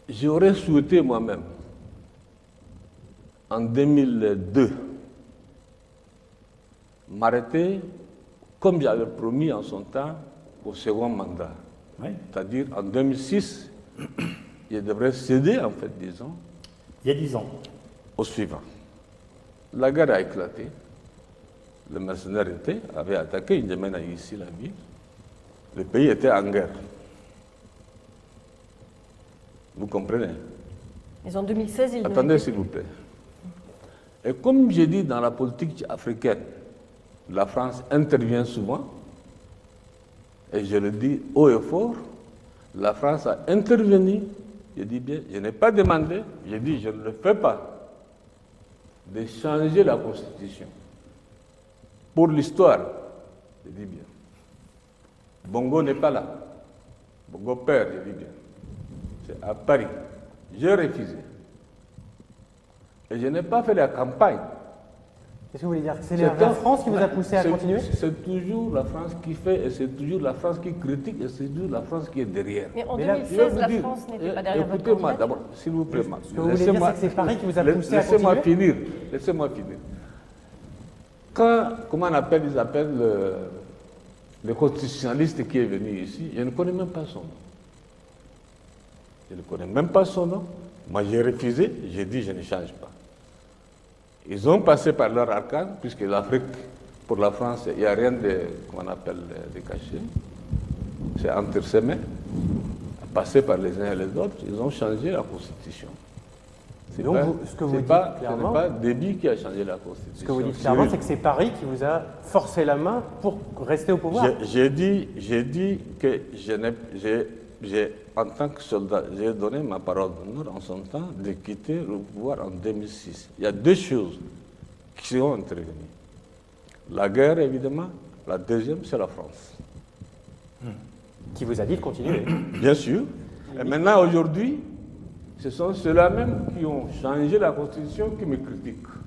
J'aurais souhaité moi-même, en 2002, m'arrêter, comme j'avais promis en son temps, au second mandat. Oui. C'est-à-dire, en 2006, je devrais céder, en fait, disons. Il y a 10 ans. Au suivant. La guerre a éclaté. Le mercenaire avait attaqué, il mène ici la ville. Le pays était en guerre. Vous comprenez? Mais en 2016, il Attendez, s'il vous plaît. Et comme j'ai dit, dans la politique africaine, la France intervient souvent, et je le dis haut et fort, la France a intervenu, je dis bien, je n'ai pas demandé, j'ai dit je ne le fais pas, de changer la Constitution. Pour l'histoire, je dis bien. Bongo n'est pas là. Bongo père, je dis bien. C'est à Paris. J'ai refusé. Et je n'ai pas fait la campagne. Qu'est-ce que vous voulez dire? C'est la France qui vous a poussé à continuer? C'est toujours la France qui fait, et c'est toujours la France qui critique, et c'est toujours la France qui est derrière. Mais en 2016, la France n'était pas derrière votre candidature. Écoutez-moi d'abord, s'il vous plaît. Ce que vous voulez dire, c'est que c'est Paris qui vous a poussé à continuer? Laissez-moi finir. Quand, comment on appelle, ils appellent le constitutionnaliste qui est venu ici, je ne connais même pas son nom. Je ne connais même pas son nom. Moi, j'ai refusé, j'ai dit je ne change pas. Ils ont passé par leur arcane, puisque l'Afrique, pour la France, il n'y a rien de, comment on appelle, de caché. C'est entre ses mains, passé par les uns et les autres, ils ont changé la Constitution. Ce n'est pas Déby qui a changé la Constitution. Ce que vous dites clairement, c'est que c'est Paris qui vous a forcé la main pour rester au pouvoir. J'ai dit que en tant que soldat, j'ai donné ma parole d'honneur en son temps de quitter le pouvoir en 2006. Il y a deux choses qui sont intervenues. La guerre, évidemment. La deuxième, c'est la France. Qui vous a dit de continuer. Bien sûr. Et maintenant, aujourd'hui, ce sont ceux-là même qui ont changé la Constitution qui me critiquent.